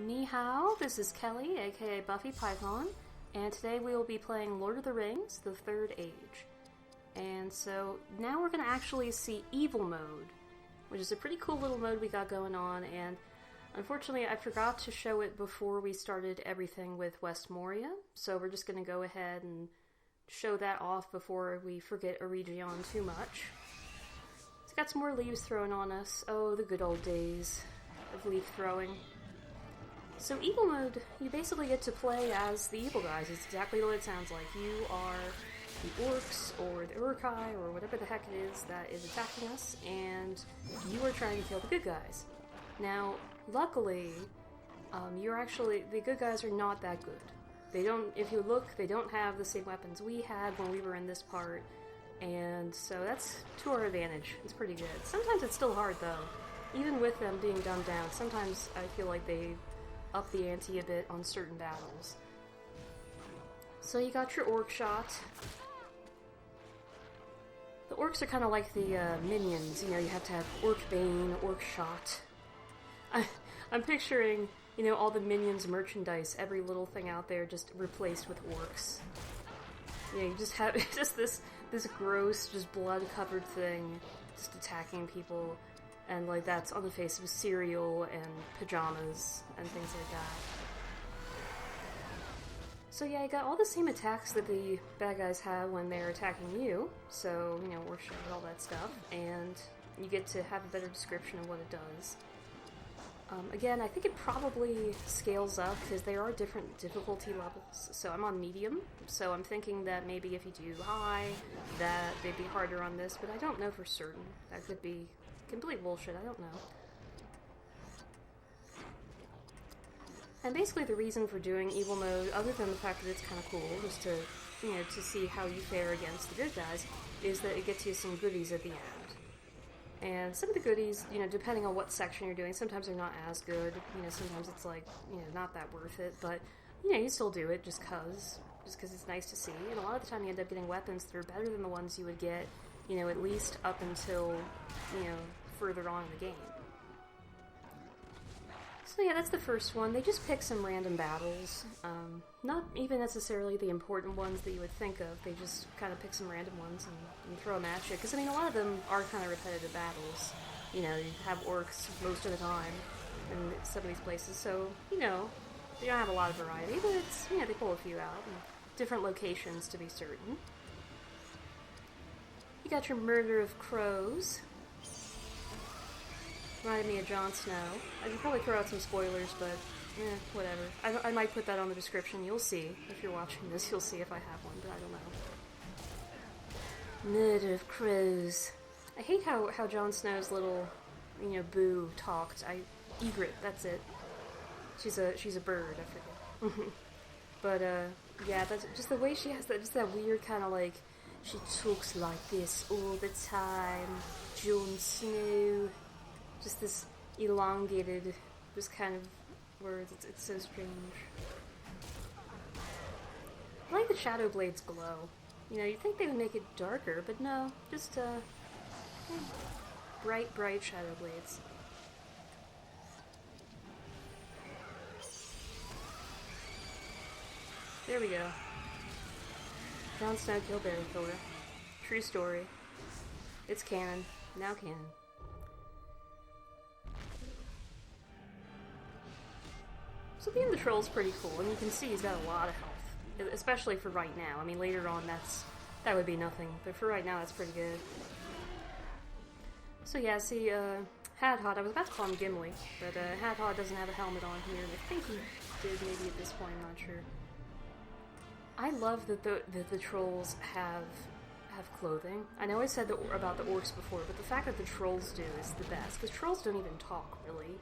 Ni hao, this is Kelly, aka Buffy Python, and today we will be playing Lord of the Rings, The Third Age. And so now we're going to actually see Evil Mode, which is a pretty cool little mode we got going on, and unfortunately I forgot to show it before we started everything with West Moria, so we're just going to go ahead and show that off before we forget Eregion too much. It's got some more leaves thrown on us. Oh, the good old days of leaf throwing. So Evil Mode, you basically get to play as the evil guys. It's exactly what it sounds like. You are the orcs, or the Uruk-hai, or whatever the heck it is that is attacking us, and you are trying to kill the good guys. Now, luckily, the good guys are not that good. They don't, if you look, they don't have the same weapons we had when we were in this part, and so that's to our advantage. It's pretty good. Sometimes it's still hard, though. Even with them being dumbed down, sometimes I feel like they up the ante a bit on certain battles. So you got your orc shot. The orcs are kind of like the minions, you know, you have to have orc bane, orc shot. I'm picturing, you know, all the minions merchandise, every little thing out there just replaced with orcs. You know, you just have just this gross, just blood-covered thing just attacking people. And, like, that's on the face of cereal and pajamas and things like that. So, yeah, you got all the same attacks that the bad guys have when they're attacking you. So, you know, we're showing all that stuff. And you get to have a better description of what it does. Again, I think it probably scales up because there are different difficulty levels. So I'm on medium. So I'm thinking that maybe if you do high, that they'd be harder on this. But I don't know for certain. That could be complete bullshit, I don't know. And basically the reason for doing Evil Mode, other than the fact that it's kind of cool, just to, you know, to see how you fare against the good guys, is that it gets you some goodies at the end. And some of the goodies, you know, depending on what section you're doing, sometimes they're not as good. You know, sometimes it's like, you know, not that worth it, but, you know, you still do it just cause it's nice to see. And a lot of the time you end up getting weapons that are better than the ones you would get, you know, at least up until, you know, further on in the game. So yeah, that's the first one. They just pick some random battles. Not even necessarily the important ones that you would think of. They just kind of pick some random ones and throw them at you. Because, I mean, a lot of them are kind of repetitive battles. You know, you have orcs most of the time in some of these places. So, you know, they don't have a lot of variety, but it's, you know, they pull a few out. And different locations, to be certain. You got your Murder of Crows. Reminded me of Jon Snow. I could probably throw out some spoilers, but whatever. I might put that on the description. You'll see. If you're watching this, you'll see if I have one, but I don't know. Murder of Crows. I hate how Jon Snow's little, you know, boo talked. Egret, that's it. She's a bird, I forget. But, yeah, that's just the way she has that, just that weird kind of like, she talks like this all the time. Jon Snow. Just this elongated, just kind of words. It's so strange. I like the Shadow Blade's glow. You know, you'd think they would make it darker, but no. Just, bright Shadow Blades. There we go. Jon Snow killed Barry Killer. True story. It's canon. Now canon. So being the troll's pretty cool, and you can see he's got a lot of health, especially for right now. I mean, later on that would be nothing, but for right now that's pretty good. So yeah, see, Hadhod, I was about to call him Gimli, but Hadhod doesn't have a helmet on here, and I think he did maybe at this point, I'm not sure. I love that the trolls have clothing. I know I said about the orcs before, but the fact that the trolls do is the best, because trolls don't even talk, really.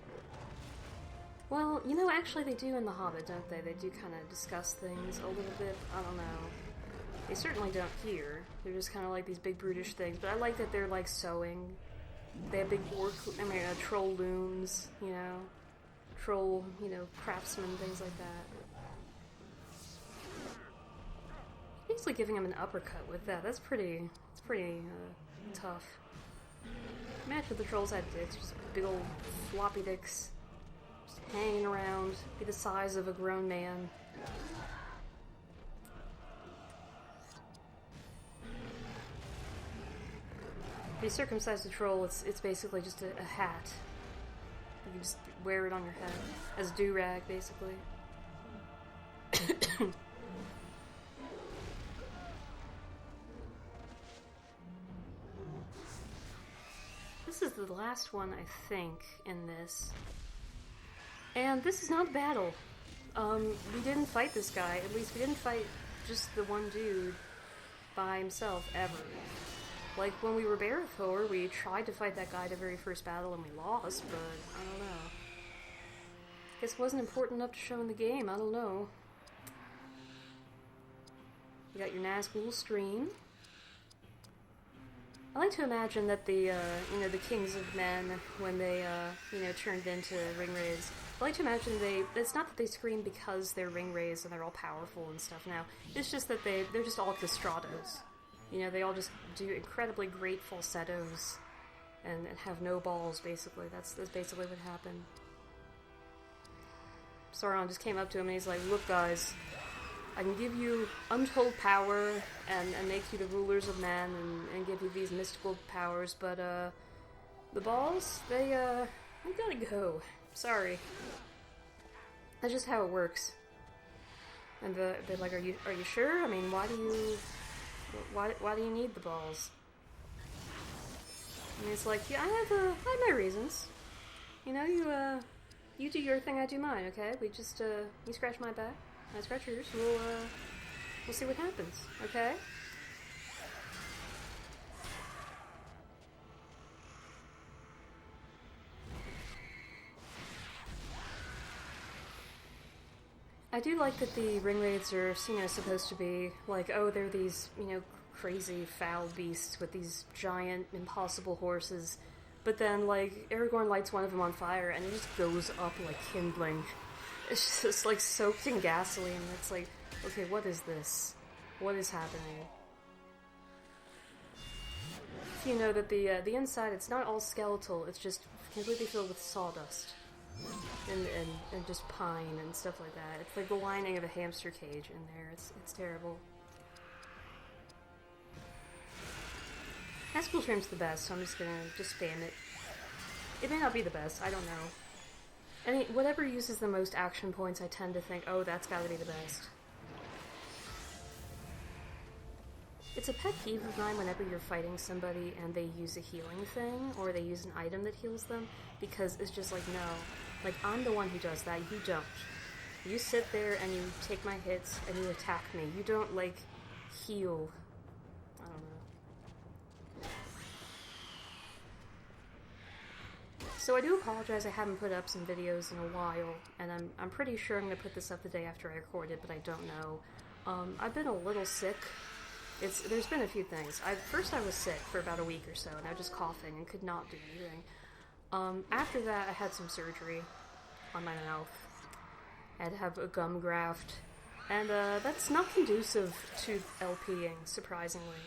Well, you know, actually they do in The Hobbit, don't they? They do kind of discuss things a little bit. I don't know. They certainly don't here. They're just kind of like these big brutish things. But I like that they're like sewing. They have big troll looms, you know. Troll, you know, craftsmen, things like that. Basically giving him an uppercut with that. That's pretty tough. Imagine if the trolls had dicks, just big old floppy dicks. Just hanging around, be the size of a grown man. If you circumcise the troll, it's basically just a hat. You can just wear it on your head as a do-rag, basically. This is the last one, I think, in this. And this is not a battle. We didn't fight this guy. At least we didn't fight just the one dude by himself, ever. Like, when we were Barathor, we tried to fight that guy the very first battle and we lost, but I don't know. Guess it wasn't important enough to show in the game, I don't know. You got your Nazgul stream. I like to imagine that the, the kings of men, when they, turned into ringwraiths, I like to imagine it's not that they scream because they're ringwraiths and they're all powerful and stuff now. It's just that they're just all castratos. You know, they all just do incredibly great falsettos and have no balls, basically. That's basically what happened. Sauron just came up to him and he's like, look guys, I can give you untold power and make you the rulers of men and give you these mystical powers, but the balls, they gotta go. Sorry. That's just how it works. And they're like, are you sure? I mean, why do you need the balls? And it's like, yeah, I have my reasons. You know, you do your thing, I do mine, okay? We just, you scratch my back, I scratch yours, we'll see what happens, okay? I do like that the ringwraiths are, supposed to be like, oh, they're these, crazy foul beasts with these giant, impossible horses. But then, like, Aragorn lights one of them on fire and it just goes up like kindling. It's just, like, soaked in gasoline. It's like, okay, what is this? What is happening? You know that the inside, it's not all skeletal, it's just completely filled with sawdust. And just pine and stuff like that. It's like the lining of a hamster cage in there. It's terrible. Nazgul Trim's the best, so I'm just gonna spam it. It may not be the best, I don't know. Whatever uses the most action points, I tend to think, oh, that's gotta be the best. It's a pet peeve of mine whenever you're fighting somebody and they use a healing thing, or they use an item that heals them, because it's just like, no. Like, I'm the one who does that, you don't. You sit there and you take my hits and you attack me. You don't, like, heal. I don't know. So I do apologize I haven't put up some videos in a while, and I'm pretty sure I'm going to put this up the day after I record it, but I don't know. I've been a little sick. There's been a few things. First I was sick for about a week or so, and I was just coughing and could not do anything. After that, I had some surgery on my mouth. I had to have a gum graft, and that's not conducive to LPing, surprisingly.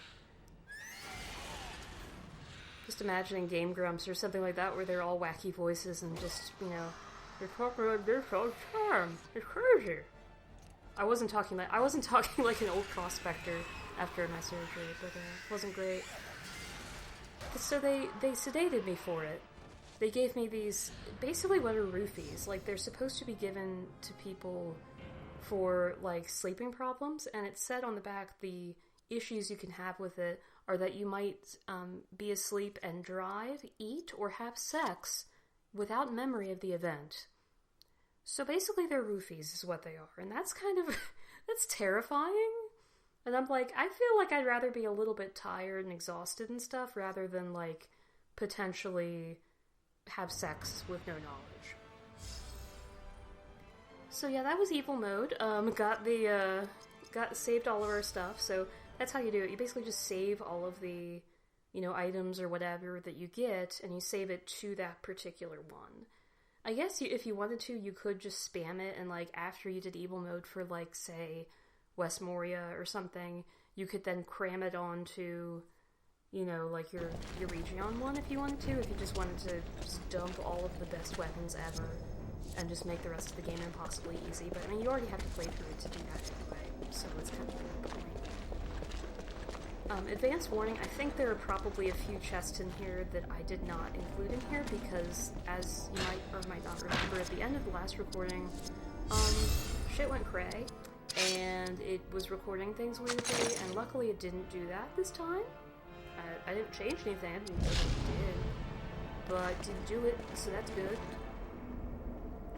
Just imagining Game Grumps or something like that, where they're all wacky voices and just, they're talking about this all the time. It's crazy. I wasn't talking like an old prospector after my surgery, but it wasn't great. So they sedated me for it. They gave me these, basically what are roofies. Like, they're supposed to be given to people for, like, sleeping problems, and it said on the back the issues you can have with it are that you might be asleep and drive, eat, or have sex without memory of the event. So basically they're roofies is what they are, and that's kind of, that's terrifying. And I'm like, I feel like I'd rather be a little bit tired and exhausted and stuff rather than, like, potentially have sex with no knowledge. So yeah, that was evil mode. Got saved all of our stuff, so that's how you do it. You basically just save all of the, items or whatever that you get, and you save it to that particular one. I guess if you wanted to, you could just spam it, and, like, after you did evil mode for, like, say, West Moria or something, you could then cram it onto, like your Region one if you wanted to, if you just wanted to just dump all of the best weapons ever, and just make the rest of the game impossibly easy. But, I mean, you already have to play through it to do that anyway, so it's kind of the point. Advance warning, I think there are probably a few chests in here that I did not include in here because, as you might or might not remember, at the end of the last recording, shit went cray, and it was recording things weirdly, and luckily it didn't do that this time. I didn't change anything, I didn't know what it did, but didn't do it, so that's good.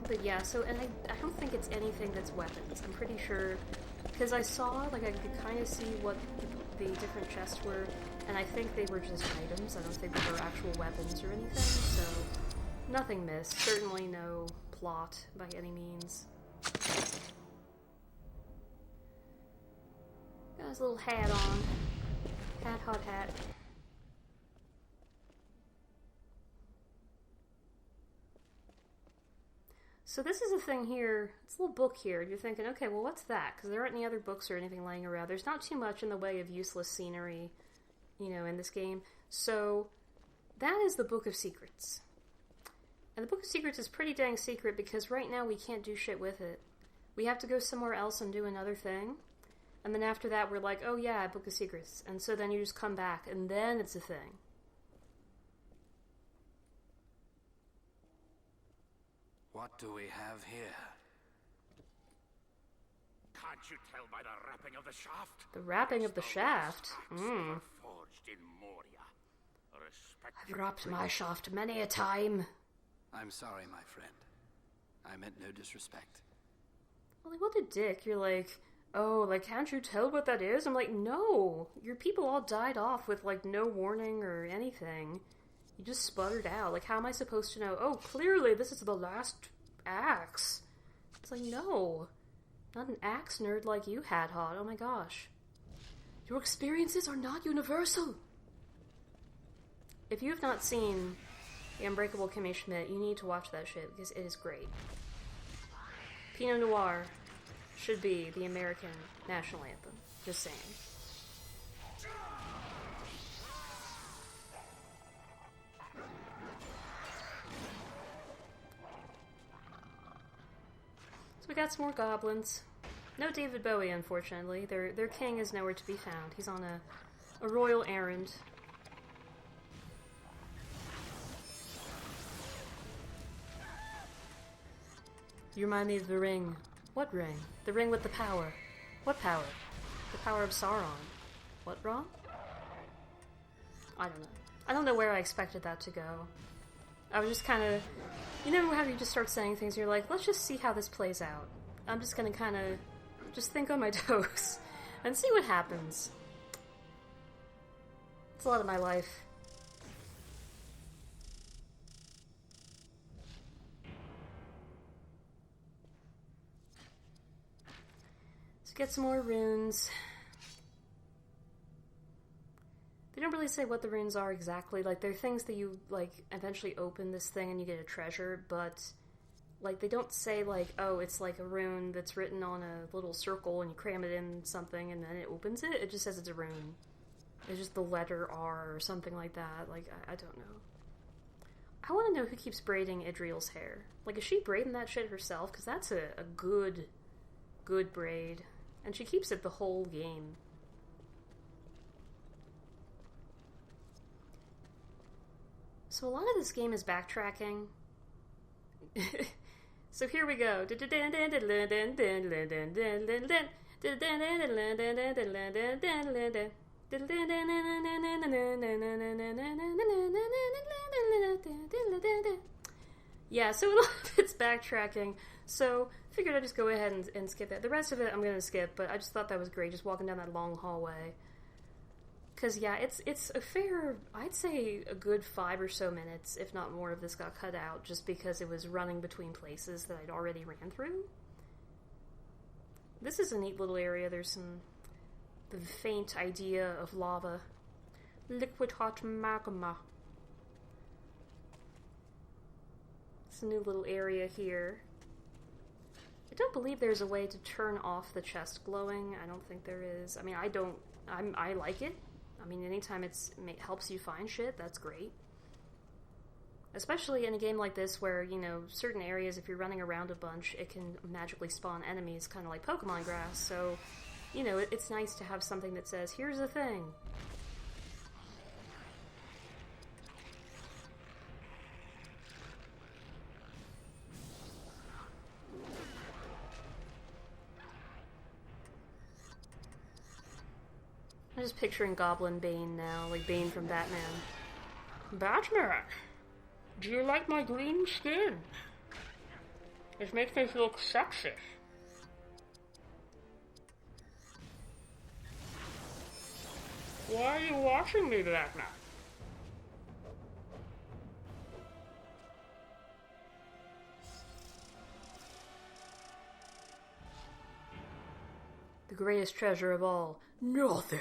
But yeah, so, and I don't think it's anything that's weapons. I'm pretty sure, because I saw, like, I could kind of see what the different chests were, and I think they were just items. I don't think they were actual weapons or anything, so nothing missed. Certainly no plot by any means. Got his little hat on. Hot hat. So this is a thing here, it's a little book here, you're thinking, okay, well what's that? Because there aren't any other books or anything laying around. There's not too much in the way of useless scenery, you know, in this game. So that is the Book of Secrets. And the Book of Secrets is pretty dang secret because right now we can't do shit with it. We have to go somewhere else and do another thing. And then after that we're like, oh yeah, Book of Secrets. And so then you just come back and then it's a thing. What do we have here? Can't you tell by the wrapping of the shaft? The wrapping of the shaft? Forged in Moria. I've wrapped my shaft many a time. I'm sorry, my friend. I meant no disrespect. Well, like, what a dick. You're like, oh, like, can't you tell what that is? I'm like, no. Your people all died off with, like, no warning or anything. You just sputtered out. Like, how am I supposed to know? Oh, clearly this is the last axe. It's like, no. Not an axe nerd like you, Hat Hot. Oh my gosh. Your experiences are not universal. If you have not seen The Unbreakable Kimmy Schmidt, you need to watch that shit because it is great. Pinot Noir should be the American national anthem. Just saying. We got some more goblins. No David Bowie, unfortunately. Their king is nowhere to be found. He's on a royal errand. You remind me of the ring. What ring? The ring with the power. What power? The power of Sauron. What, wrong? I don't know. I don't know where I expected that to go. I was just kind of... You know how you just start saying things and you're like, let's just see how this plays out. I'm just gonna kind of just think on my toes and see what happens. It's a lot of my life. Let's get some more runes. They don't really say what the runes are exactly. Like, they're things that you, like, eventually open this thing and you get a treasure, but, like, they don't say, like, oh, it's like a rune that's written on a little circle and you cram it in something and then it opens it. It just says it's a rune. It's just the letter R or something like that. Like, I don't know. I want to know who keeps braiding Idriel's hair. Like, is she braiding that shit herself? Because that's a good braid. And she keeps it the whole game. So a lot of this game is backtracking. So here we go. Yeah, so a lot of it's backtracking. So figured I'd just go ahead and skip it. The rest of it I'm going to skip, but I just thought that was great, just walking down that long hallway. Because, yeah, it's a fair, I'd say a good 5 or so minutes, if not more, of this got cut out, just because it was running between places that I'd already ran through. This is a neat little area. There's the faint idea of lava. Liquid hot magma. It's a new little area here. I don't believe there's a way to turn off the chest glowing. I don't think there is. I mean, I like it. I mean, anytime it helps you find shit, that's great. Especially in a game like this where, you know, certain areas, if you're running around a bunch, it can magically spawn enemies, kind of like Pokemon grass, so, you know, it's nice to have something that says, here's the thing. I'm just picturing Goblin Bane now, like Bane from Batman. Batman! Do you like my green skin? It makes me look sexy. Why are you watching me, Batman? The greatest treasure of all, nothing.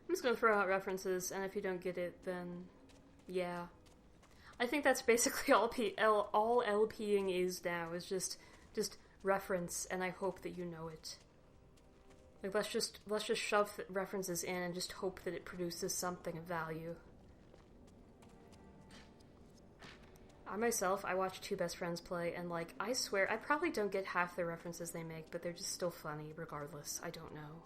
I'm just gonna throw out references, and if you don't get it, then yeah. I think that's basically all LPing is now, is just reference, and I hope that you know it. Like, let's just shove references in and just hope that it produces something of value. I watch Two Best Friends play, and, like, I swear, I probably don't get half the references they make, but they're just still funny, regardless. I don't know.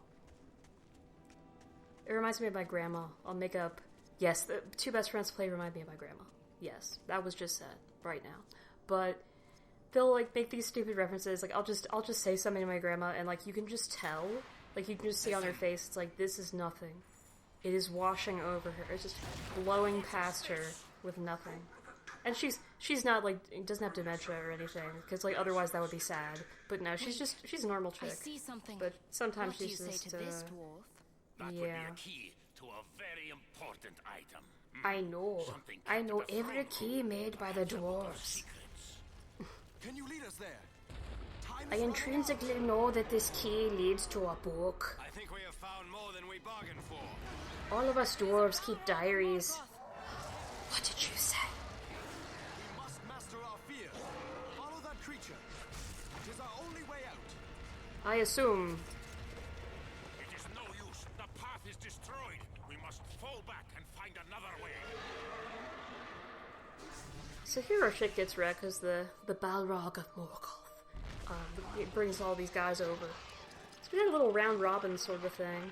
It reminds me of my grandma. I'll make up... Yes, the Two Best Friends play remind me of my grandma. Yes, that was just said, right now. But they'll, like, make these stupid references, like, I'll just say something to my grandma, and, like, you can just tell, like, you can just see on her face, it's like, this is nothing. It is washing over her. It's just blowing past her with nothing. And she's not, like, doesn't have dementia or anything, because, like, otherwise that would be sad. But no, she's a normal chick. I see something. But sometimes What she's do you just, say to this, dwarf? That yeah. would be a key to a very important item. I know. Something I know kept at the every front key made by the dwarves. secrets. Can you lead us there? Time I is running intrinsically know that this key leads to a book. I think we have found more than we bargained for. All of us dwarves keep diaries. What did you say? We must master our fear. Follow that creature. It is our only way out. I assume. It is no use. The path is destroyed. We must fall back and find another way. So here our shit gets wrecked because the Balrog of Morgoth it brings all these guys over. So we had a little round robin sort of thing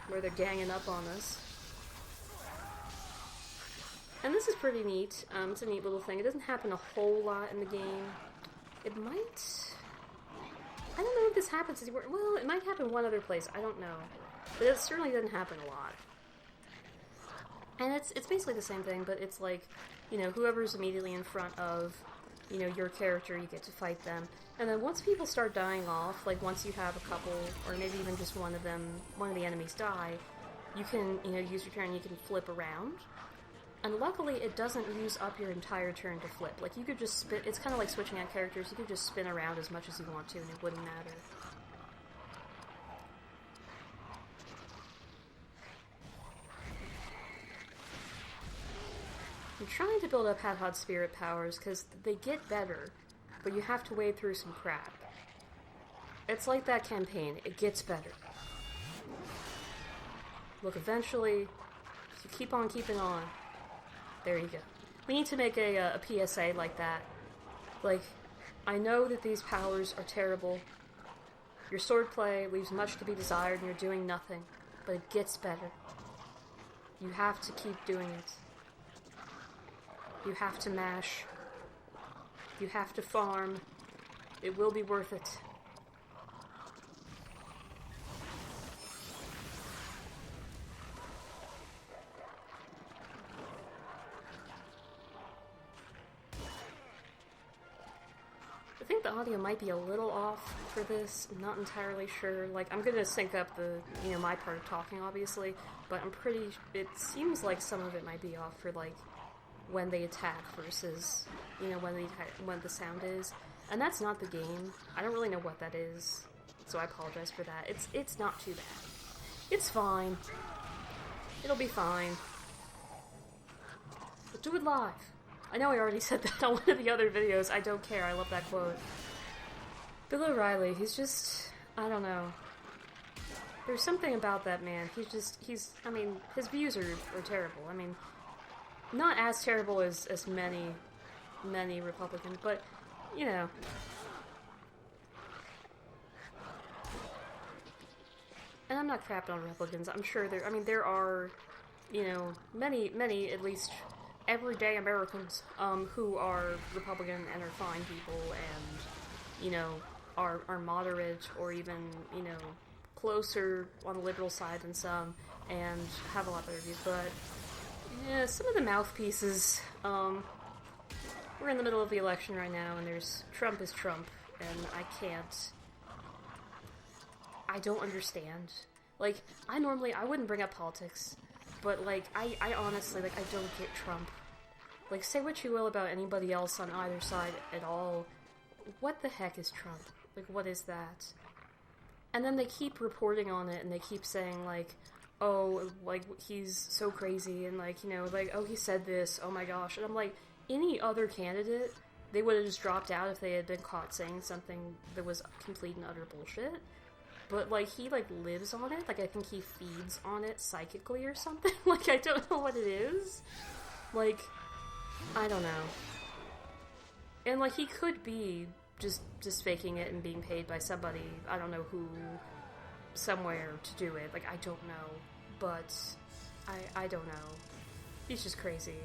where they're ganging up on us. And this is pretty neat. It's a neat little thing. It doesn't happen a whole lot in the game. It might... I don't know if this happens anywhere. Well, it might happen one other place. I don't know. But it certainly doesn't happen a lot. And it's basically the same thing, but it's like, you know, whoever's immediately in front of, you know, your character, you get to fight them. And then once people start dying off, like once you have a couple, or maybe even just one of the enemies die, you can, you know, use your turn and you can flip around. And luckily, it doesn't use up your entire turn to flip. Like, you could just spin... It's kind of like switching out characters. You could just spin around as much as you want to, and it wouldn't matter. I'm trying to build up Hadhod spirit powers, because they get better, but you have to wade through some crap. It's like that campaign. It gets better. Look, eventually, if you keep on keeping on... There you go. We need to make a PSA like that. Like, I know that these powers are terrible. Your swordplay leaves much to be desired and you're doing nothing. But it gets better. You have to keep doing it. You have to mash. You have to farm. It will be worth it. I think the audio might be a little off for this. I'm not entirely sure. Like, I'm gonna sync up the, you know, my part of talking, obviously, but I'm pretty... It seems like some of it might be off for, like, when they attack versus, you know, when the sound is. And that's not the game. I don't really know what that is, so I apologize for that. It's not too bad. It's fine. It'll be fine. But do it live. I know I already said that on one of the other videos. I don't care. I love that quote. Bill O'Reilly, he's just... I don't know. There's something about that man. I mean, his views are terrible. I mean, not as terrible as many Republicans, but, you know. And I'm not crapping on Republicans. I'm sure there are, you know, many, at least everyday Americans, who are Republican and are fine people and, you know, are moderate or even, you know, closer on the liberal side than some and have a lot better views. But, yeah, some of the mouthpieces, we're in the middle of the election right now and Trump is Trump and I don't understand. Like, I wouldn't bring up politics, but, like, I honestly, like, I don't get Trump. Like, say what you will about anybody else on either side at all. What the heck is Trump? Like, what is that? And then they keep reporting on it, and they keep saying, like, oh, like, he's so crazy, and, like, you know, like, oh, he said this, oh my gosh. And I'm like, any other candidate, they would have just dropped out if they had been caught saying something that was complete and utter bullshit. But, like, he, like, lives on it. Like, I think he feeds on it psychically or something. Like, I don't know what it is. Like, I don't know. And, like, he could be just faking it and being paid by somebody, I don't know who, somewhere to do it. Like, I don't know. But, I don't know. He's just crazy.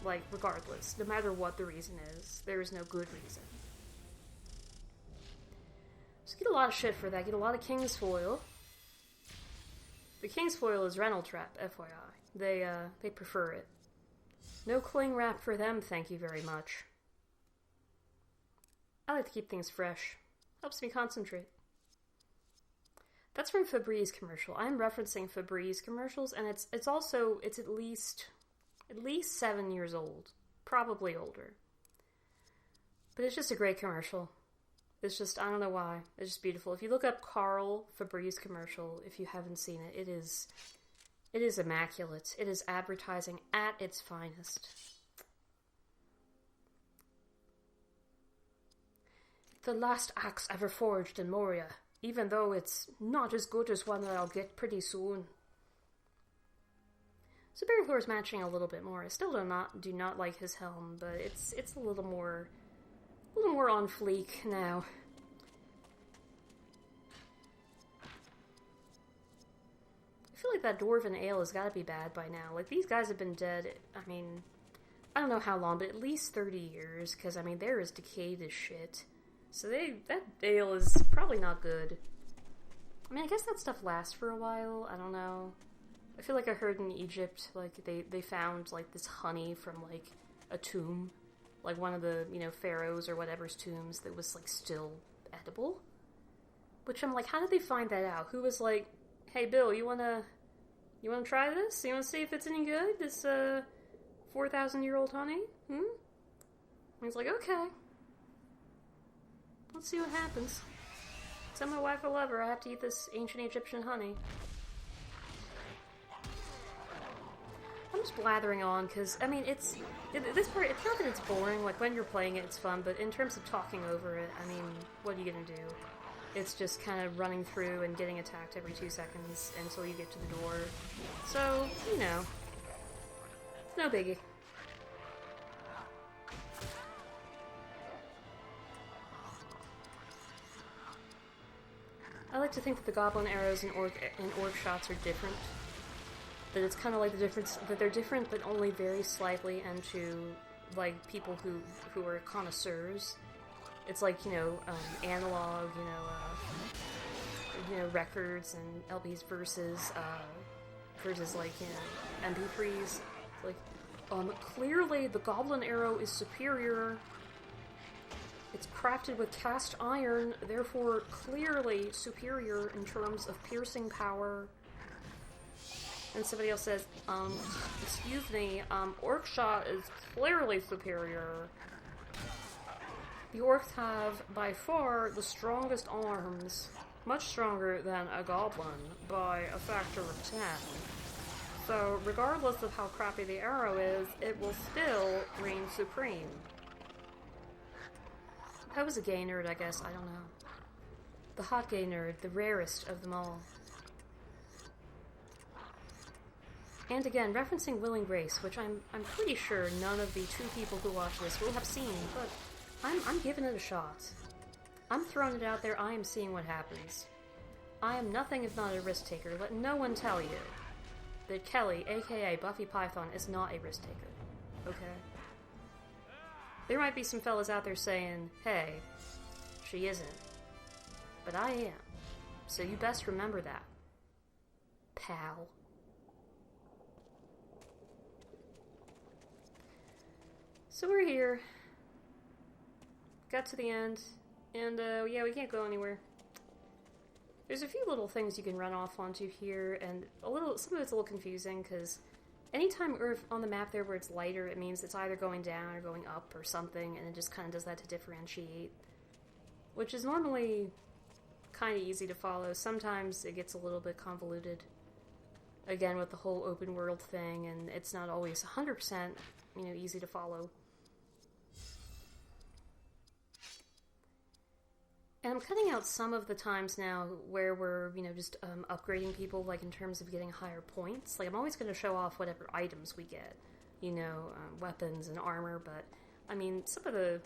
Like, regardless. No matter what the reason is, there is no good reason. So get a lot of shit for that. Get a lot of King's Foil. The King's Foil is Rental Trap, FYI. They prefer it. No cling wrap for them, thank you very much. I like to keep things fresh. Helps me concentrate. That's from Febreze commercial. I'm referencing Febreze commercials, and it's at least 7 years old. Probably older. But it's just a great commercial. It's just, I don't know why. It's just beautiful. If you look up Carl Febreze commercial, if you haven't seen it, it is immaculate. It is advertising at its finest. The last axe ever forged in Moria, even though it's not as good as one that I'll get pretty soon. So Barry Thor's matching a little bit more. I still do not like his helm, but it's a little more on fleek now. I feel like that Dwarven Ale has got to be bad by now. Like, these guys have been dead, I mean, I don't know how long, but at least 30 years, because, I mean, they're as decayed as shit. So that ale is probably not good. I mean, I guess that stuff lasts for a while, I don't know. I feel like I heard in Egypt, like, they found, like, this honey from, like, a tomb. Like, one of the, you know, pharaohs or whatever's tombs that was, like, still edible. Which I'm like, how did they find that out? Who was like, hey, Bill, you wanna try this? You wanna see if it's any good? This, 4,000-year-old honey? And he's like, okay. Let's see what happens. Tell my wife I love her. I have to eat this ancient Egyptian honey. I'm just blathering on, because, I mean, this part, it's not that it's boring, like, when you're playing it, it's fun, but in terms of talking over it, I mean, what are you gonna do? It's just kind of running through and getting attacked every 2 seconds until you get to the door. So, you know, no biggie. I like to think that the goblin arrows and orc shots are different. That it's kind of like the difference, that they're different, but only very slightly, and to, like, people who are connoisseurs. It's like, you know, analog, you know, records and LPs versus, like, you know, MP3s. Like, clearly the goblin arrow is superior. It's crafted with cast iron, therefore clearly superior in terms of piercing power. And somebody else says, excuse me, orc shot is clearly superior. The orcs have, by far, the strongest arms, much stronger than a goblin, by a factor of 10. So, regardless of how crappy the arrow is, it will still reign supreme. I was a gay nerd, I guess, I don't know. The hot gay nerd, the rarest of them all. And again, referencing Will and Grace, which I'm pretty sure none of the 2 people who watch this will have seen, but I'm giving it a shot. I'm throwing it out there, I am seeing what happens. I am nothing if not a risk taker. Let no one tell you that Kelly, aka Buffy Python, is not a risk taker. Okay? There might be some fellas out there saying, hey, she isn't. But I am. So you best remember that. Pal. So we're here. Got to the end. And, yeah, we can't go anywhere. There's a few little things you can run off onto here, and some of it's a little confusing, because anytime on the map there where it's lighter, it means it's either going down or going up or something, and it just kind of does that to differentiate. Which is normally kind of easy to follow. Sometimes it gets a little bit convoluted. Again, with the whole open world thing, and it's not always 100%, easy to follow. And I'm cutting out some of the times now where we're, just upgrading people, like in terms of getting higher points. Like, I'm always going to show off whatever items we get, weapons and armor, but, some of the,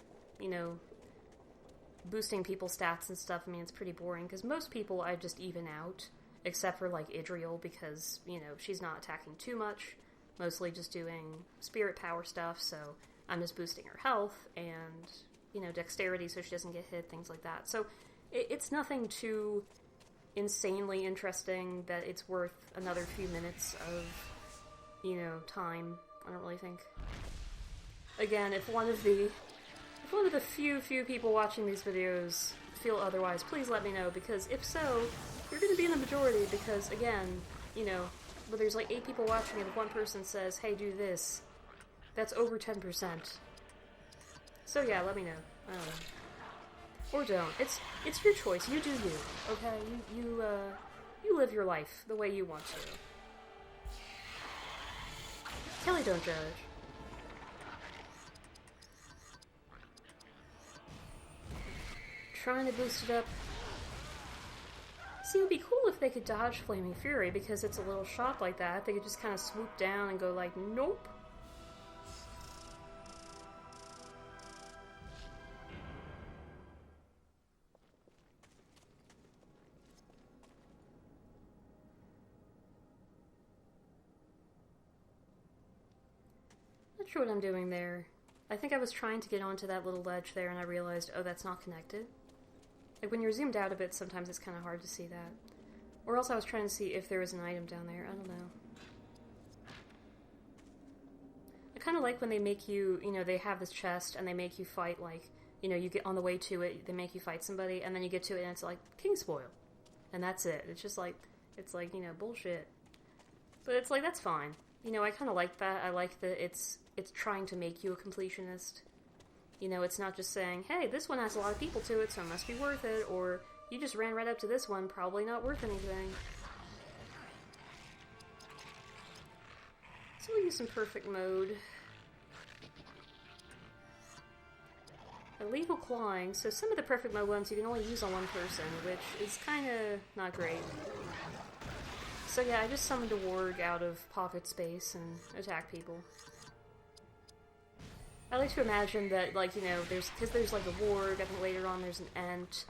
boosting people's stats and stuff, it's pretty boring, because most people I just even out, except for, like, Idriel, because, she's not attacking too much, mostly just doing spirit power stuff, so I'm just boosting her health, and dexterity so she doesn't get hit, things like that. So it's nothing too insanely interesting that it's worth another few minutes of, time. I don't really think. Again, if one of the few people watching these videos feel otherwise, please let me know, because if so, you're going to be in the majority, because again, where there's like 8 people watching and if one person says, hey, do this, that's over 10%. So yeah, let me know. I don't know. Or don't. It's your choice. You do you. Okay? You live your life the way you want to. Kelly, don't judge. Trying to boost it up. See, it would be cool if they could dodge Flaming Fury, because it's a little shot like that. They could just kind of swoop down and go like, nope. Not sure what I'm doing there. I think I was trying to get onto that little ledge there and I realized, oh, that's not connected. Like, when you're zoomed out a bit, sometimes it's kind of hard to see that. Or else I was trying to see if there was an item down there. I don't know. I kind of like when they make you, they have this chest and they make you fight, like, you get on the way to it, they make you fight somebody, and then you get to it and it's like, king spoil. And that's it. It's just like, bullshit. But it's like, that's fine. I kind of like that. I like that it's trying to make you a completionist. It's not just saying, hey, this one has a lot of people to it, so it must be worth it, or you just ran right up to this one, probably not worth anything. So we'll use some perfect mode. Illegal clawing, so some of the perfect mode ones you can only use on one person, which is kind of not great. So yeah, I just summoned a warg out of pocket space and attack people. I like to imagine that, like, there's like a warg, I think later on there's an ent,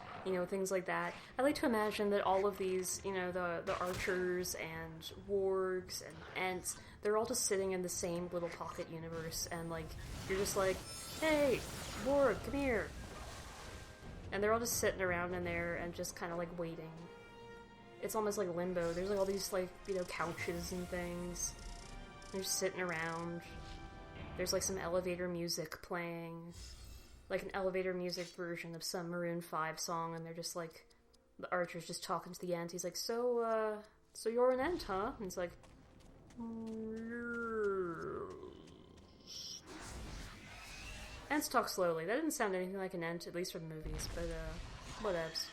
things like that. I like to imagine that all of these, the archers and wargs and ents, they're all just sitting in the same little pocket universe, and, like, you're just like, hey, warg, come here. And they're all just sitting around in there and just kind of, like, waiting. It's almost like Limbo. There's, like, all these, like, couches and things. They're just sitting around. There's, like, some elevator music playing. Like, an elevator music version of some Maroon 5 song, and they're just, like, the archer's just talking to the ent. He's like, so you're an ent, huh? And he's like, ents talk slowly. That didn't sound anything like an ent, at least from the movies, but, whatevs.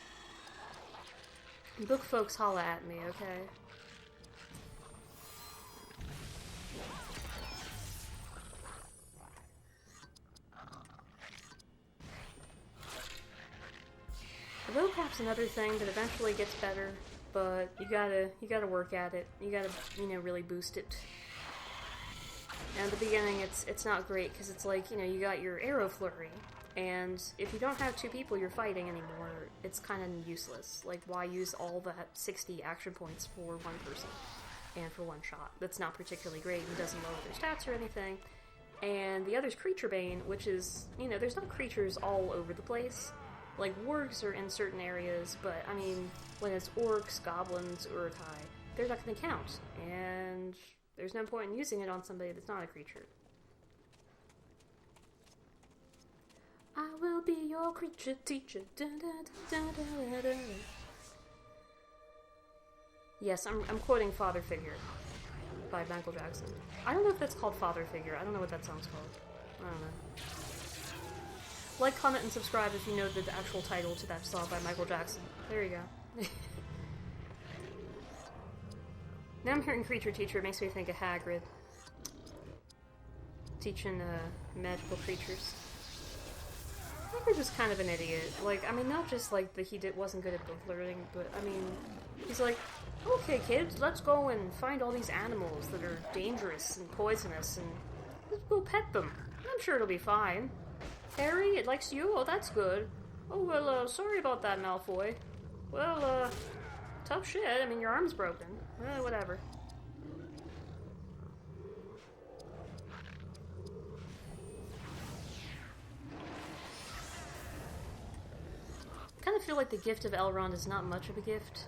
Book folks holla at me, okay? The vocab's another thing that eventually gets better, but you gotta work at it. You gotta, really boost it. And at the beginning, it's not great, because it's like, you know, you got your arrow flurry, and if you don't have two people you're fighting anymore, it's kind of useless. Like, why use all that 60 action points for one person, and for one shot? That's not particularly great, and doesn't lower their stats or anything. And the other's Creature Bane, which is, you know, there's not creatures all over the place. Like, wargs are in certain areas, but, I mean, when it's orcs, goblins, urukai, they're not going to count. And there's no point in using it on somebody that's not a creature. I will be your creature teacher. Da, da, da, da, da, da. Yes, I'm quoting Father Figure by Michael Jackson. I don't know if that's called Father Figure. I don't know what that song's called. I don't know. Like, comment, and subscribe if you know the actual title to that song by Michael Jackson. There you go. Now I'm hearing Creature Teacher. It makes me think of Hagrid. Teaching magical creatures. Hagrid was kind of an idiot. Like, I mean, not just like that wasn't good at book learning, but I mean, he's like, okay kids, let's go and find all these animals that are dangerous and poisonous, and let's go pet them. I'm sure it'll be fine. Harry, it likes you? Oh, that's good. Oh, well, sorry about that, Malfoy. Well, tough shit. I mean, your arm's broken. Whatever. I kind of feel like the gift of Elrond is not much of a gift.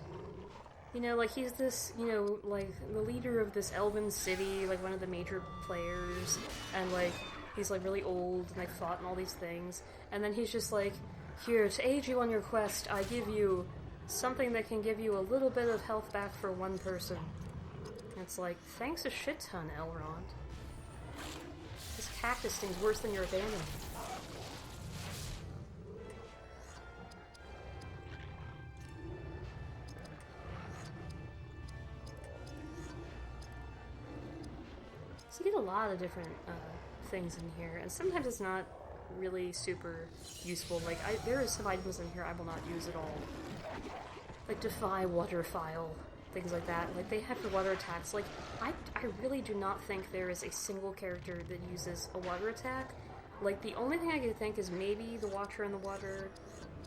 You know, like, he's this, you know, like, the leader of this elven city, like, one of the major players, and, like, he's, like, really old, and, like, fought in all these things, and then he's just like, here, to aid you on your quest, I give you something that can give you a little bit of health back for one person. And it's like, thanks a shit ton, Elrond. This cactus thing's worse than your abandonment. So you get a lot of different things in here, and sometimes it's not really super useful. Like, there are some items in here I will not use at all. Like, Defy Waterfile, things like that. Like, they have the water attacks. Like, I really do not think there is a single character that uses a water attack. Like, the only thing I can think is maybe the Watcher in the Water.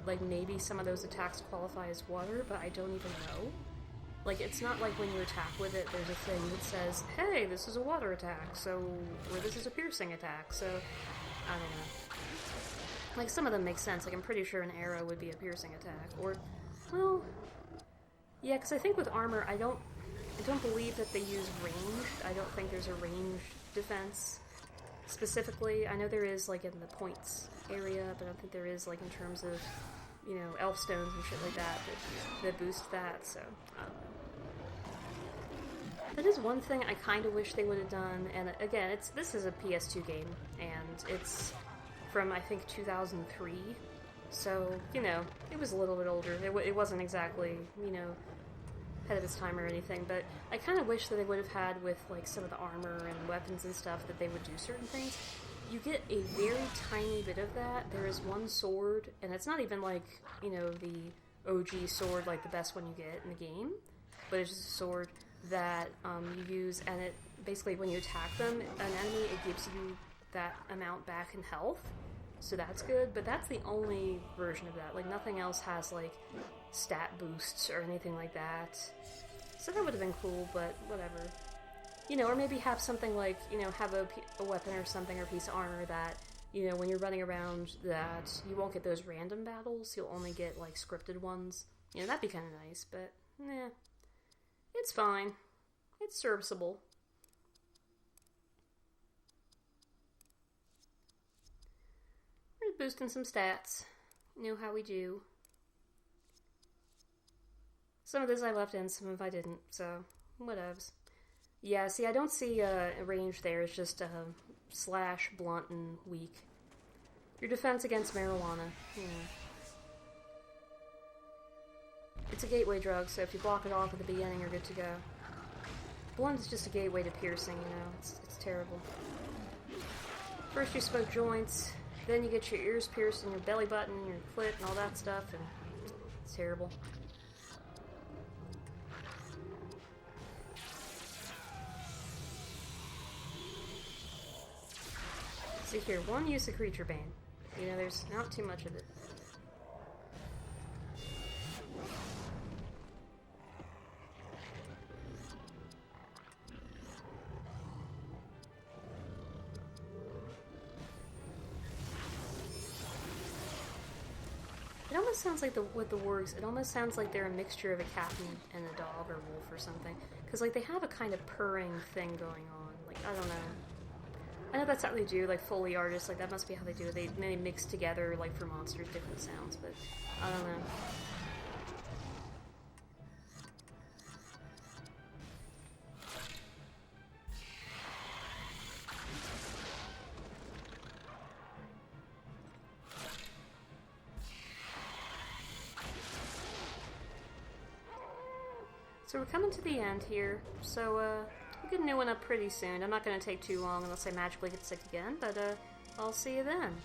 Like, maybe some of those attacks qualify as water, but I don't even know. Like, it's not like when you attack with it, there's a thing that says, hey, this is a water attack, so, or this is a piercing attack, so, I don't know. Like, some of them make sense. Like, I'm pretty sure an arrow would be a piercing attack, or, well, yeah, because I think with armor, I don't believe that they use ranged. I don't think there's a ranged defense, specifically. I know there is, like, in the points area, but I don't think there is, like, in terms of, you know, elf stones and shit like that boost that, so, I don't know. That is one thing I kind of wish they would have done, and again, this is a PS2 game, and it's from, I think, 2003, so, you know, it was a little bit older. It wasn't exactly, you know, ahead of its time or anything, but I kind of wish that they would have had with, like, some of the armor and weapons and stuff, that they would do certain things. You get a very tiny bit of that. There is one sword, and it's not even, like, you know, the OG sword, like the best one you get in the game, but it's just a sword that you use, and it basically, when you attack them, an enemy, it gives you that amount back in health, so that's good, but that's the only version of that. Like, nothing else has, like, stat boosts or anything like that, so that would have been cool, but whatever. You know, or maybe have something like, you know, have a weapon or something, or a piece of armor that, you know, when you're running around, that you won't get those random battles, you'll only get, like, scripted ones. You know, that'd be kind of nice, but, nah. It's fine. It's serviceable. We're boosting some stats. You know how we do. Some of this I left in, some of I didn't, so whatevs. Yeah, see, I don't see a range there. It's just slash, blunt, and weak. Your defense against marijuana, you know. It's a gateway drug, so if you block it off at the beginning, you're good to go. Blunt is just a gateway to piercing, you know. It's terrible. First you smoke joints, then you get your ears pierced and your belly button, your clit, and all that stuff, and it's terrible. See here, one use of Creature Bane. You know, there's not too much of it. It almost sounds like with the wargs, it almost sounds like they're a mixture of a cat and a dog or wolf or something. Because, like, they have a kind of purring thing going on. Like, I don't know. I know that's how they do, like, Foley artists, like, that must be how they do it. They mix together, like, for monsters, different sounds, but I don't know. So we're coming to the end here, so we'll get a new one up pretty soon. I'm not going to take too long unless I magically get sick again, but I'll see you then.